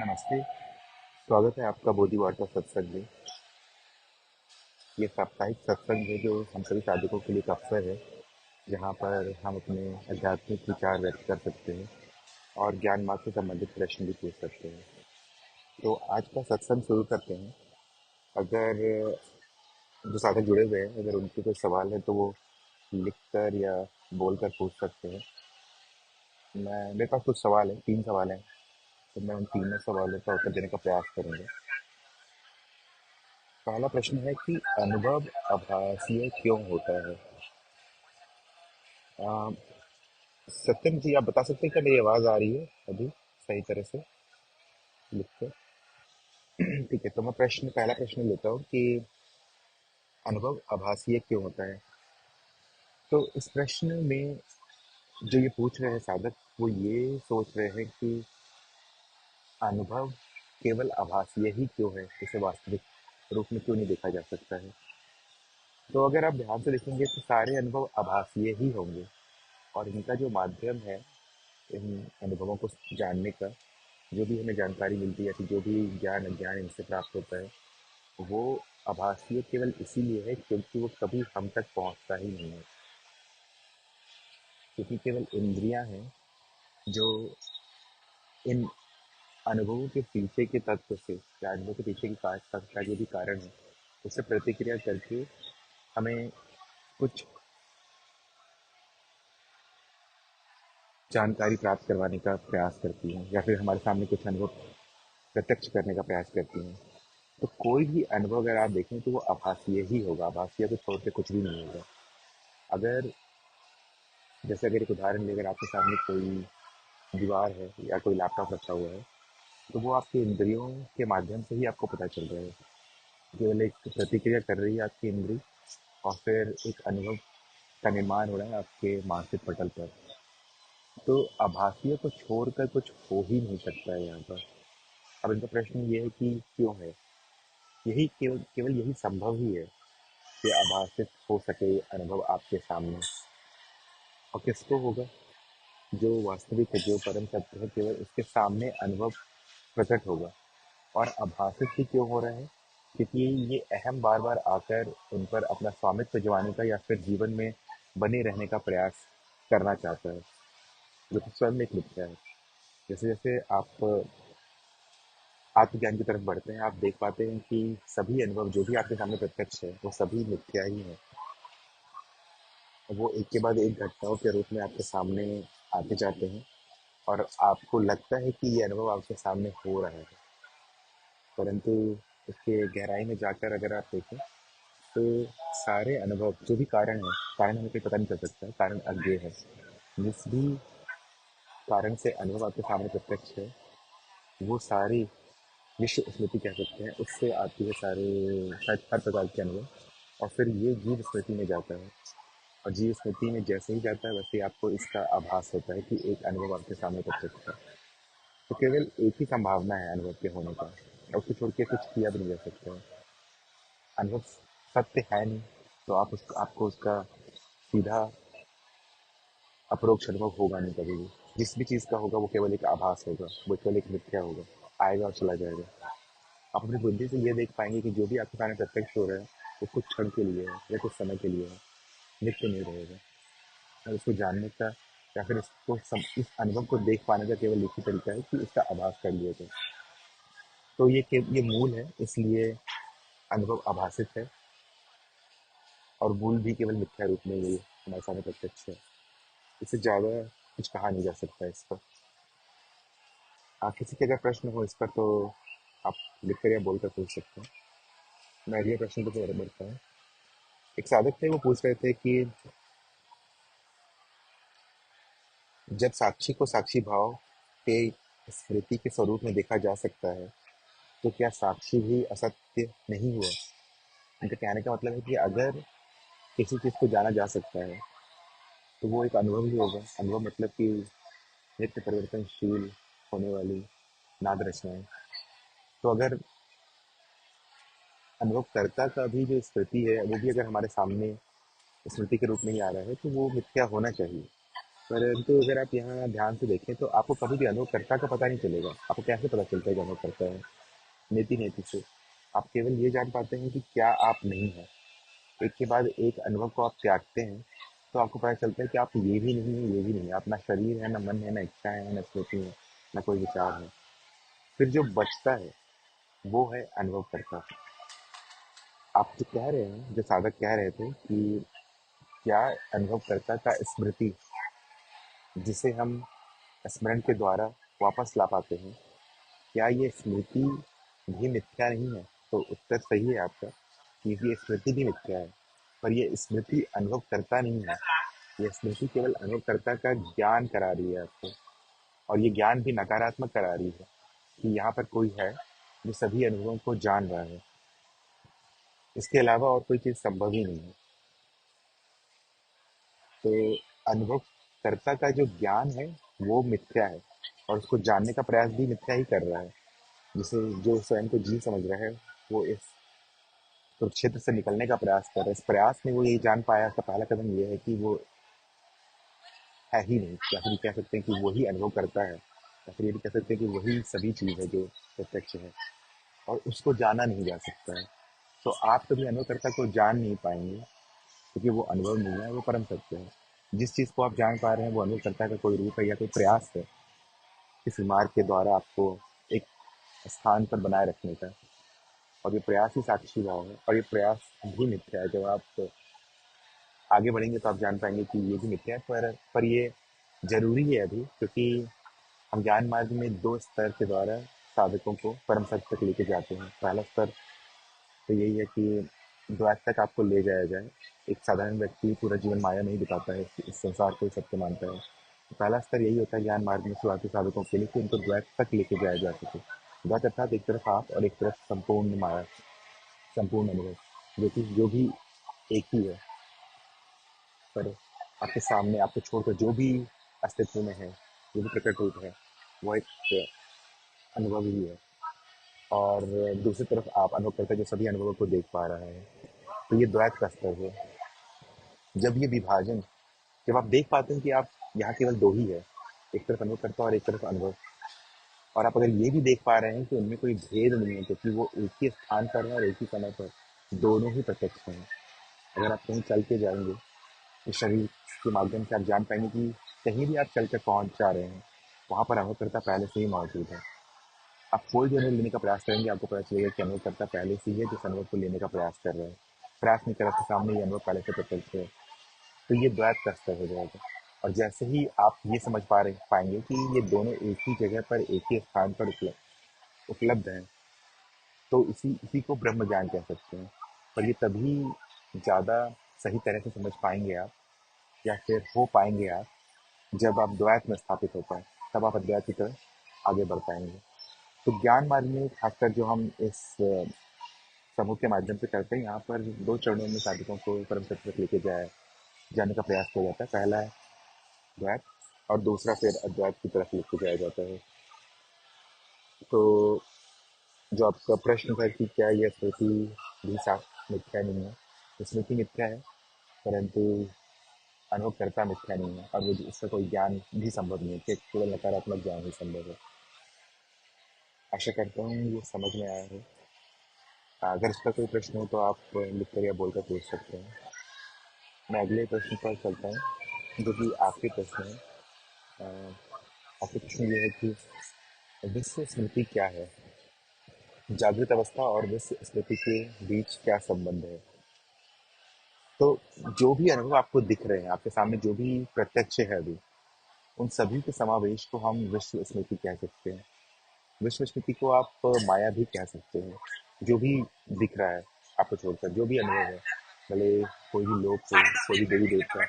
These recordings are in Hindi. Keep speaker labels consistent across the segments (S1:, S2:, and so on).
S1: नमस्ते। स्वागत है आपका बोधि वार्ता सत्संग में। ये साप्ताहिक सत्संग है जो हम सभी साधकों के लिए एक अवसर है, जहाँ पर हम अपने आध्यात्मिक विचार व्यक्त कर सकते हैं और ज्ञान मार्ग से संबंधित प्रश्न भी पूछ सकते हैं। तो आज का सत्संग शुरू करते हैं। अगर जो साधक जुड़े हुए हैं, अगर उनके कोई सवाल है तो वो लिख कर या बोल कर पूछ सकते हैं। मेरे पास कुछ सवाल है, 3 सवाल हैं, तो मैं उन तीनों सवालों का उत्तर देने का प्रयास करूंगा। पहला प्रश्न है कि अनुभव आभासीय क्यों होता है। अ, सत्यम जी, आप बता सकते हैं क्या मेरी आवाज़ आ रही है अभी सही तरह से लिख कर? ठीक है, तो मैं पहला प्रश्न लेता हूँ कि अनुभव आभासीय क्यों होता है। तो इस प्रश्न में जो ये पूछ रहे हैं साधक, वो ये सोच रहे हैं कि अनुभव केवल आभासीय ही क्यों है, इसे वास्तविक रूप में क्यों नहीं देखा जा सकता है। तो अगर आप ध्यान से देखेंगे तो सारे अनुभव आभासीय ही होंगे, और इनका जो माध्यम है इन अनुभवों को जानने का, जो भी हमें जानकारी मिलती है, जो भी ज्ञान अज्ञान इनसे प्राप्त होता है, वो आभासीय केवल इसीलिए है क्योंकि वो कभी हम तक पहुंचता ही नहीं है। क्योंकि केवल इंद्रियां हैं जो इन अनुभवों के पीछे के तत्व से, या अनुभव के पीछे की का जो भी कारण है, उससे प्रतिक्रिया करके हमें कुछ जानकारी प्राप्त करवाने का प्रयास करती हैं, या फिर हमारे सामने कुछ अनुभव प्रत्यक्ष करने का प्रयास करती हैं। तो कोई भी अनुभव अगर आप देखें तो वो आभासीय ही होगा, आभासीय को छोड़ के कुछ भी नहीं होगा। अगर जैसे अगर एक उदाहरण लेकर आपके सामने कोई दीवार है या कोई लैपटॉप रखा हुआ है, तो वो आपके इंद्रियों के माध्यम से ही आपको पता चल रहा है। केवल एक प्रतिक्रिया कर रही है आपकी इंद्री, और फिर एक अनुभव का निर्माण हो रहा है आपके मानसिक पटल पर। तो आभासीय को छोड़कर कुछ हो ही नहीं सकता है यहाँ पर। अब इनका प्रश्न ये है कि क्यों है। यही केवल केवल यही संभव ही है कि आभासित हो सके अनुभव आपके सामने। और किसको होगा? जो वास्तविक है, जो परम सत्य है, केवल उसके सामने अनुभव प्रकट होगा। और आभासित ही क्यों हो रहा है? क्योंकि ये अहम बार बार आकर उन पर अपना स्वामित्व जमाने का या फिर जीवन में बने रहने का प्रयास करना चाहता है, जो कि स्वयं एक मिथ्या है। जैसे जैसे आप आत्मज्ञान की तरफ बढ़ते हैं, आप देख पाते हैं कि सभी अनुभव जो भी आपके सामने प्रत्यक्ष है, वो सभी मिथ्या ही है। वो एक के बाद एक घटनाओं के रूप में आपके सामने आते जाते हैं, और आपको लगता है कि ये अनुभव आपके सामने हो रहा है, परंतु उसके गहराई में जाकर अगर आप देखें तो सारे अनुभव जो भी कारण हमें कोई पता नहीं चल सकता है, कारण अज्ञेय है। जिस भी कारण से अनुभव आपके सामने प्रत्यक्ष है, वो सारी विश्व स्मृति कह सकते हैं, उससे आती है सारे हर प्रकार के अनुभव। और फिर ये जीव स्मृति में जाता है, और जीव स्मृति में जैसे ही जाता है वैसे ही आपको इसका आभास होता है कि एक अनुभव आपके सामने प्रत्यक्ष है। तो केवल एक ही संभावना है अनुभव के होने का, और उसको छोड़ के कुछ किया भी नहीं जा सकता है। अनुभव सत्य है नहीं, तो आपको उसका सीधा अप्रोक्ष अनुभव होगा नहीं कभी भी। जिस भी चीज़ का होगा वो केवल एक आभास होगा, वो केवल एक मिथ्या होगा, आएगा और चला जाएगा। आप अपनी बुद्धि से ये देख पाएंगे कि जो भी आपके सामने प्रत्यक्ष हो रहा है, वो कुछ क्षण के लिए है या कुछ समय के लिए है, नित्य नहीं रहेगा। और इसको जानने का, या फिर इस अनुभव को देख पाने का केवल एक ही तरीका है कि इसका आभास कर लिया जाए। तो ये मूल है, इसलिए अनुभव आभासित है, और मूल भी केवल मिथ्या रूप में ये हमारे सामने प्रत्यक्ष है। इससे ज़्यादा कुछ कहा नहीं जा सकता इस पर। किसी के अगर प्रश्न हो इस पर तो आप लिखकर या बोलकर पूछ सकते हैं। मैं अगले प्रश्न को बढ़ता हूँ। एक साधक थे, वो पूछ रहे थे कि जब साक्षी को साक्षी भाव के स्मृति के स्वरूप में देखा जा सकता है, तो क्या साक्षी भी असत्य नहीं हुआ? उनका कहने का मतलब है कि अगर किसी चीज़ को जाना जा सकता है, तो वो एक अनुभव ही होगा। अनुभव मतलब कि नित्य परिवर्तनशील होने वाली नाद रचनाएं। तो अगर अनुभवकर्ता का भी जो स्मृति है, वो भी अगर हमारे सामने स्मृति के रूप में ही आ रहा है, तो वो मिथ्या होना चाहिए। परंतु अगर आप यहाँ ध्यान से देखें तो आपको कभी भी अनुभवकर्ता का पता नहीं चलेगा। आपको कैसे पता चलता है कि अनुभवकर्ता है? नीति नीति से आप केवल ये जान पाते हैं कि क्या आप नहीं हैं। एक के बाद एक अनुभव को आप त्यागते हैं तो आपको पता चलता है कि आप ये भी नहीं है, ये भी नहीं है। आप ना शरीर है, ना मन है, ना इच्छा है, ना स्मृति है, ना कोई विचार है। फिर जो बचता है वो है अनुभवकर्ता। आप जो कह रहे हैं, जो साधक कह रहे थे कि क्या अनुभवकर्ता का स्मृति, जिसे हम स्मरण के द्वारा वापस ला पाते हैं, क्या ये स्मृति भी मिथ्या नहीं है? तो उत्तर सही है आपका, क्योंकि ये स्मृति भी मिथ्या है। पर ये स्मृति अनुभव करता नहीं है। ये स्मृति केवल अनुभवकर्ता का ज्ञान करा रही है आपको, और ये ज्ञान भी नकारात्मक करा रही है कि यहाँ पर कोई है जो सभी अनुभवों को जान रहा है। इसके अलावा और कोई चीज़ संभव ही नहीं है। तो अनुभवकर्ता का जो ज्ञान है वो मिथ्या है, और उसको जानने का प्रयास भी मिथ्या ही कर रहा है। जिसे जो स्वयं को जीव समझ रहा है, वो इस कुरुक्षेत्र से निकलने का प्रयास कर रहा है। इस प्रयास में वो यही जान पाया, का पहला कदम ये है कि वो है ही नहीं, या फिर कह सकते हैं कि वही अनुभव करता है, या फिर ये भी कह सकते हैं कि वही सभी चीज़ है जो प्रत्यक्ष है, और उसको जाना नहीं जा सकता है। तो आप कभी अनुभवकर्ता को जान नहीं पाएंगे, क्योंकि वो अनुभव नहीं है, वो परम सत्य है। जिस चीज़ को आप जान पा रहे हैं वो अनुभवकर्ता का कोई रूप है या कोई प्रयास है, किसी मार्ग के द्वारा आपको एक स्थान पर बनाए रखने का। और ये प्रयास ही साक्षी भाव है, और ये प्रयास भी मिथ्या है। जब आप आगे बढ़ेंगे तो आप जान पाएंगे कि ये भी मिथ्या है। पर ये जरूरी है अभी, क्योंकि हम ज्ञान मार्ग में दो स्तर के द्वारा साधकों को परम सत्य तक लेके जाते हैं। पहला स्तर तो यही है कि द्वैत तक आपको ले जाया जाए। एक साधारण व्यक्ति पूरा जीवन माया में ही बिताता है, इस संसार को ही सत्य मानता है। तो पहला स्तर यही होता है ज्ञान मार्ग में शुरुआती साधकों के लिए, कि उनको द्वैत तक लेके जाया जा सके। द्वैत अर्थात एक तरफ आप और एक तरफ संपूर्ण माया, संपूर्ण अनुभव, जो भी एक ही है। पर आपके सामने, आपको छोड़कर जो भी अस्तित्व में है, जो भी प्रकट रूप है, वो एक अनुभव ही है। और दूसरी तरफ आप अनुभव करते जो सभी अनुभवों को देख पा रहा है। तो ये द्वैत का स्तर है। जब ये विभाजन, जब आप देख पाते हैं कि आप यहाँ केवल दो ही है, एक तरफ अनुभव करता और एक तरफ अनुभव, और आप अगर ये भी देख पा रहे हैं कि उनमें कोई भेद नहीं है, क्योंकि वो एक ही स्थान पर है और एक ही समय पर दोनों ही प्रत्यक्ष हैं। अगर आप कहीं चल के जाएंगे, इस शरीर के माध्यम से आप जान पाएंगे कि कहीं भी आप चल कर पहुँच जा रहे हैं, वहाँ पर अनुभवकर्ता पहले से ही मौजूद है। आप कोई भी अनुभव लेने का प्रयास करेंगे, आपको पता चलेगा कि अनुभवकर्ता पहले से ही है, जिस अनुभव को लेने का प्रयास कर रहे हैं। प्रयास नहीं कर रहा, तो सामने ये अनुभव पहले से प्रत्यक्ष है। तो ये द्वैत का स्तर हो जाएगा। और जैसे ही आप ये समझ पाएंगे कि ये दोनों एक ही जगह पर, एक ही स्थान पर उपलब्ध हैं, तो इसी इसी को ब्रह्म ज्ञान कह सकते हैं। पर ये तभी ज़्यादा सही तरह से समझ पाएंगे आप, या फिर हो पाएंगे आप, जब आप द्वैत में स्थापित हो पाए। तब आप अद्वैत की तरफ आगे बढ़ पाएंगे। तो ज्ञान मार्ग में खासकर जो हम इस समूह के माध्यम से करते हैं, यहाँ पर दो चरणों में साधकों को परम सत्य तक लेके जाने का प्रयास किया जाता है। पहला है द्वैत, और दूसरा फिर अद्वैत की तरफ लेके जाया जाता है। तो जो आपका प्रश्न था कि क्या यह स्मृति भी साफ मिथ्या नहीं है, तो स्मृति मिथ्या है, परंतु अनुभव करता मिथ्या नहीं है, और वो उसका कोई ज्ञान भी संभव नहीं है, कि केवल नकारात्मक ज्ञान ही संभव है। आशा करता हूँ ये समझ में आया है। अगर इसका कोई प्रश्न हो तो आप लिख कर या बोलकर पूछ सकते हैं। मैं अगले प्रश्न पर चलता हूँ, जो कि आपके प्रश्न है। अ, आपके प्रश्न ये है कि विश्व स्मृति क्या है? जागृत अवस्था और विश्व स्मृति के बीच क्या संबंध है? तो जो भी अनुभव आपको दिख रहे हैं, आपके सामने जो भी प्रत्यक्ष है अभी, उन सभी के समावेश को हम विश्व स्मृति कह सकते हैं। विश्व स्मृति को आप माया भी कह सकते हैं। जो भी दिख रहा है आपको छोड़कर, जो भी अनुभव है, भले कोई भी लोक हो, कोई भी देवी देवता,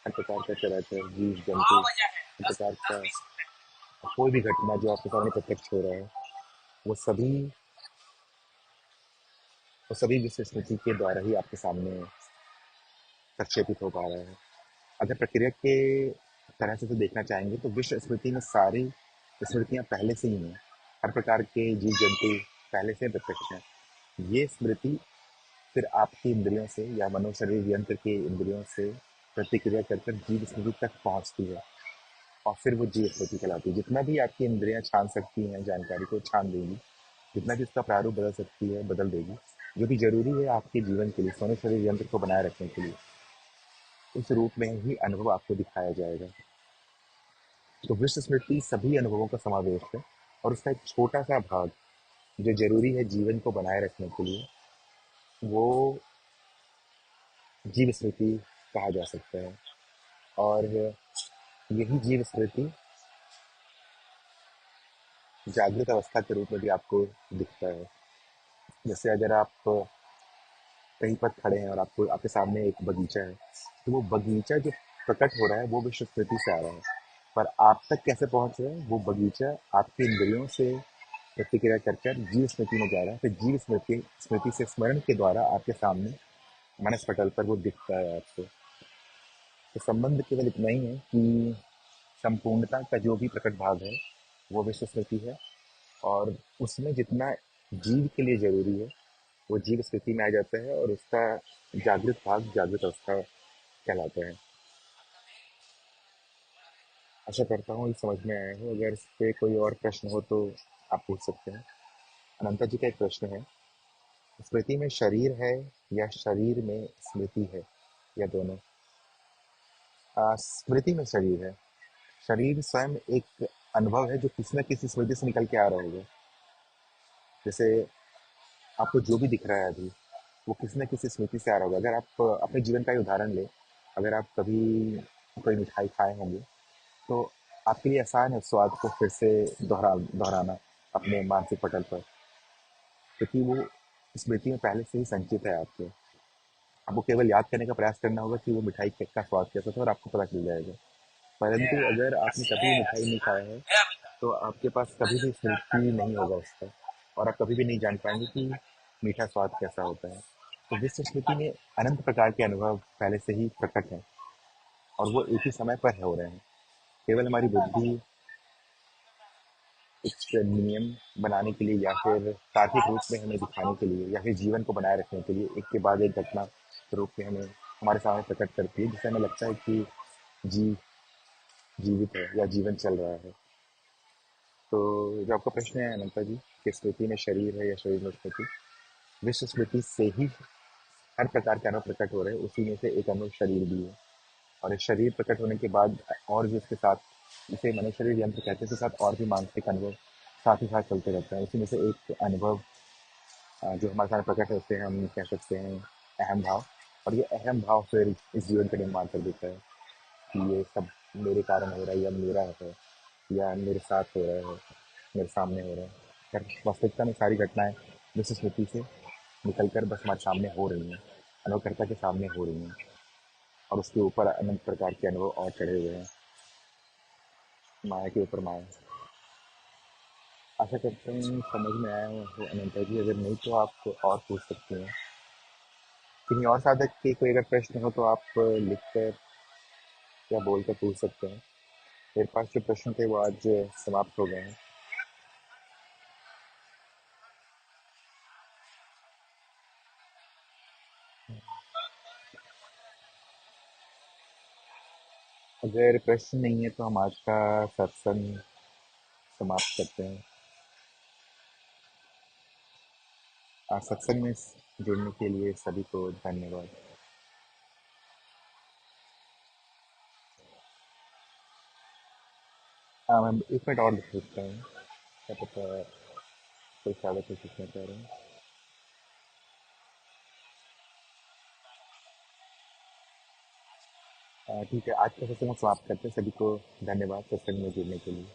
S1: हर प्रकार का चराचर जीव जंतु, हर प्रकार का कोई भी घटना जो आपके सामने प्रत्यक्ष हो रहा है, वो सभी वो सभी विश्व स्मृति के द्वारा ही आपके सामने प्रक्षेपित हो पा रहा है। अगर प्रक्रिया के तरह से तो देखना चाहेंगे, तो विश्व स्मृति में सारी स्मृतियाँ पहले से ही हैं। हर प्रकार के जीव जंतु पहले से प्रत्यक्ष हैं। ये स्मृति फिर आपकी इंद्रियों से या मनो शरीर यंत्र के इंद्रियों से प्रतिक्रिया कर कर जीव स्मृति तक पहुंचती है, और फिर वो जीव स्मृति कहलाती है। जितना भी आपकी इंद्रियां छान सकती हैं जानकारी को, छान देगी। जितना भी उसका प्रारूप बदल सकती है, बदल देगी। जो भी जरूरी है आपके जीवन के लिए, सोने शरीर यंत्र को बनाए रखने के लिए, उस रूप में ही अनुभव आपको दिखाया जाएगा। तो विश्व स्मृति सभी अनुभवों का समावेश है, और उसका एक छोटा सा भाग जो जरूरी है जीवन को बनाए रखने के लिए, वो जीव स्मृति कहा जा सकता है। और यही जीव स्मृति जागृत अवस्था के रूप में भी आपको दिखता है। जैसे अगर आप कहीं पर खड़े हैं और आपको आपके सामने एक बगीचा है, तो वो बगीचा जो प्रकट हो रहा है वो विश्व स्मृति से आ रहा है। पर आप तक कैसे पहुंच रहा है, वो बगीचा आपके इंद्रियों से प्रतिक्रिया कर कर जीव स्मृति में जा रहा है। फिर जीव स्मृति स्मृति से स्मरण के द्वारा आपके सामने मानस पटल पर वो दिखता है आपको। तो संबंध केवल इतना ही है कि संपूर्णता का जो भी प्रकट भाग है वो विश्व स्मृति है, और उसमें जितना जीव के लिए जरूरी है वो जीव स्मृति में आ जाता है, और उसका जागृत भाग जागृत अवस्था कहलाता है। आशा करता हूँ ये समझ में आया हो। अगर इस पे कोई और प्रश्न हो तो आप पूछ सकते हैं। अनंता जी का एक प्रश्न है, स्मृति में शरीर है या शरीर में स्मृति है, या दोनों? स्मृति में शरीर है। शरीर स्वयं एक अनुभव है जो किसी न किसी स्मृति से निकल के आ रहा होगा। जैसे आपको जो भी दिख रहा है अभी, वो किसी न किसी स्मृति से आ रहा होगा। अगर आप अपने जीवन का ही उदाहरण लें, अगर आप कभी कोई मिठाई खाए होंगे, तो आपके लिए आसान है स्वाद को फिर से दोहराना अपने मानसिक पटल पर, क्योंकि वो स्मृति में पहले से ही संचित है आपके। आपको केवल याद करने का प्रयास करना होगा कि वो मिठाई का स्वाद कैसा था, और आपको पता चल जाएगा। परंतु अगर आपने कभी मिठाई नहीं खाया है, तो आपके पास कभी भी स्मृति नहीं होगा उसका, और आप कभी भी नहीं जान पाएंगे कि मीठा स्वाद कैसा होता है। तो विश्व स्मृति में अनंत प्रकार के अनुभव पहले से ही प्रकट हैं, और वो एक ही समय पर हो रहे हैं। केवल हमारी बुद्धि एक नियम बनाने के लिए, या फिर तार्किक रूप में हमें दिखाने के लिए, या फिर जीवन को बनाए रखने के लिए एक के बाद एक घटना के रूप में हमें हमारे सामने प्रकट करती है, जिससे हमें लगता है कि जी जीवित है या जीवन चल रहा है। तो जो आपका प्रश्न है अनंता जी, कि स्मृति में शरीर है या शरीर में स्मृति, विश्व स्मृति से ही हर प्रकार के अनुभव प्रकट हो रहे हैं। उसी में से एक अनुभव शरीर भी है, और इस शरीर प्रकट होने के बाद और भी उसके साथ, इसे मनुष्य शरीर यंत्र कहते हैं, उसके साथ और भी मानसिक अनुभव साथ ही साथ चलते रहते हैं। उसी में से एक अनुभव जो हमारे सामने प्रकट होते हैं, हम कह सकते हैं अहम भाव। और ये अहम भाव फिर इस जीवन का निर्माण कर देता है कि ये सब मेरे कारण हो रहा है, या मेरा है, या मेरे साथ हो रहा है, मेरे सामने हो रहा है। पर वास्तविकता में सारी घटनाएं विश्व स्मृति से निकल कर बस हमारे सामने हो रही हैं, अनुभवकर्ता के सामने हो रही हैं, और उसके ऊपर अनंत प्रकार के अनुभव और चढ़े हुए हैं, माया के ऊपर माया। आशा करता हूँ समझ में आया हो अनंता जी। अगर नहीं तो आप और पूछ सकते हैं। किन्हीं और साधक के कोई अगर प्रश्न हो तो आप लिख कर या बोल कर पूछ सकते हैं। मेरे पास जो प्रश्न थे वो आज समाप्त हो गए हैं। अगर प्रश्न नहीं है तो हम आज का सत्संग समाप्त करते हैं। आज सत्संग में जुड़ने के लिए सभी को धन्यवाद। हाँ, मैं एक मिनट और लिख सकता हूँ, क्या पता कोई साधक कुछ पूछना चाह रहे हैं। ठीक है, आज का सत्संग हम समाप्त करते हैं। सभी को धन्यवाद सत्संग में जुड़ने के लिए।